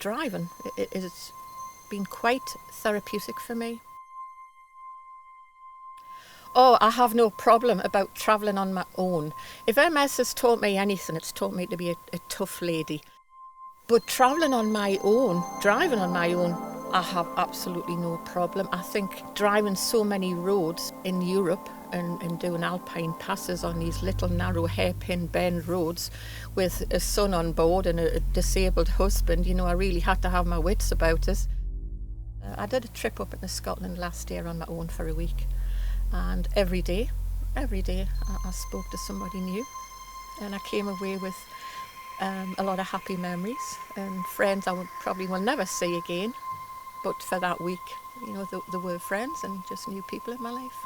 driving. It has been quite therapeutic for me. Oh, I have no problem about travelling on my own. If MS has taught me anything, it's taught me to be a tough lady. But travelling on my own, driving on my own, I have absolutely no problem. I think driving so many roads in Europe and doing alpine passes on these little narrow hairpin bend roads with a son on board and a disabled husband, I really had to have my wits about us. I did a trip up into Scotland last year on my own for a week. And every day I spoke to somebody new, and I came away with a lot of happy memories and friends I probably will never see again. But for that week, there were friends and just new people in my life.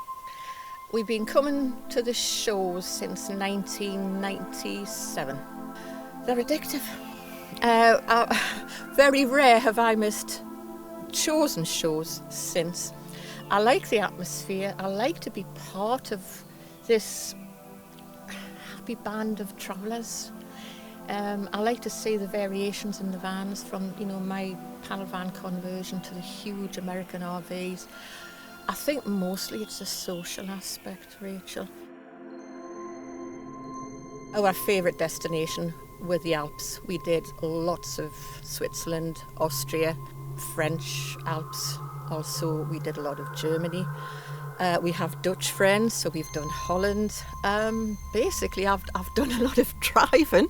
We've been coming to the shows since 1997. They're addictive. Very rare have I missed chosen shows since. I like the atmosphere. I like to be part of this happy band of travellers. I like to see the variations in the vans from, my panel van conversion to the huge American RVs. I think mostly it's a social aspect, Rachel. Our favourite destination were the Alps. We did lots of Switzerland, Austria, French Alps. Also, we did a lot of Germany. We have Dutch friends, so we've done Holland. Basically, I've done a lot of driving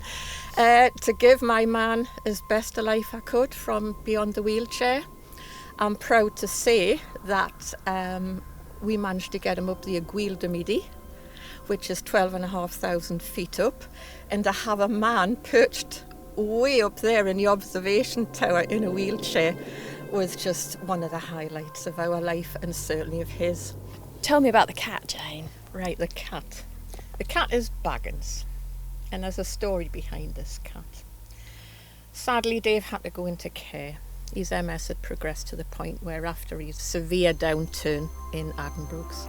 to give my man as best a life I could from beyond the wheelchair. I'm proud to say that we managed to get him up the Aiguille de Midi, which is 12,500 feet up, and to have a man perched way up there in the observation tower in a wheelchair was just one of the highlights of our life and certainly of his. Tell me about the cat, Jane. Right, the cat. The cat is Baggins, and there's a story behind this cat. Sadly, Dave had to go into care. His MS had progressed to the point where after his severe downturn in Addenbrooke's,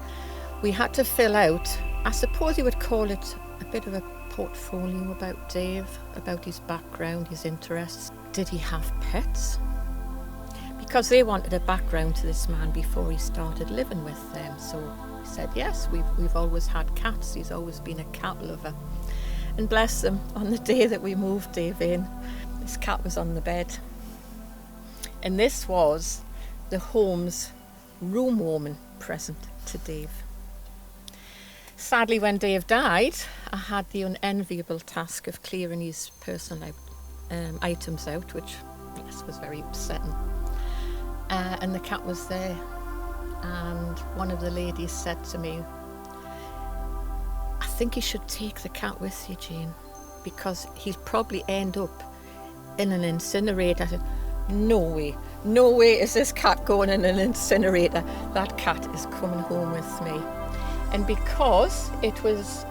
we had to fill out, I suppose you would call it a bit of a portfolio about Dave, about his background, his interests. Did he have pets? Because they wanted a background to this man before he started living with them. So we said, yes, we've always had cats. He's always been a cat lover. And bless them, on the day that we moved Dave in, this cat was on the bed. And this was the home's room warming present to Dave. Sadly, when Dave died, I had the unenviable task of clearing his personal items out, which, yes, was very upsetting. And the cat was there, and one of the ladies said to me, I think you should take the cat with you, Jane, because he'll probably end up in an incinerator. I said, no way is this cat going in an incinerator. That cat is coming home with me. And because it was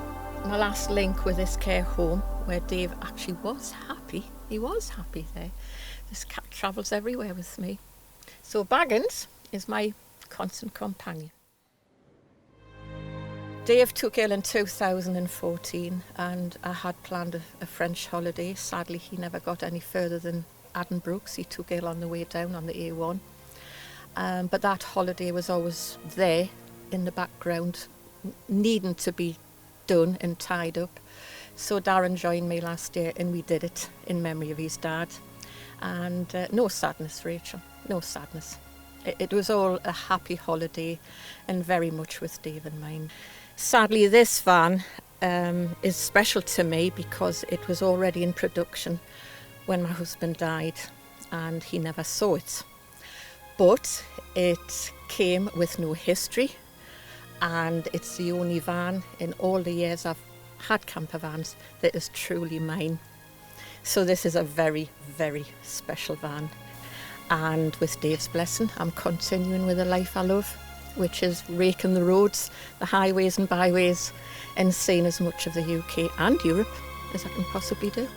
my last link with this care home where Dave actually was happy, he was happy there, this cat travels everywhere with me. So Baggins is my constant companion. Dave took ill in 2014 and I had planned a French holiday. Sadly, he never got any further than Addenbrooke's. He took ill on the way down on the A1. But that holiday was always there in the background, needing to be done and tied up. So Darren joined me last year and we did it in memory of his dad. And no sadness, Rachel, no sadness. It was all a happy holiday and very much with Dave in mind. Sadly, this van is special to me because it was already in production when my husband died and he never saw it. But it came with no history and it's the only van in all the years I've had camper vans that is truly mine. So this is a very, very special van. And with Dave's blessing, I'm continuing with the life I love, which is raking the roads, the highways and byways, and seeing as much of the UK and Europe as I can possibly do.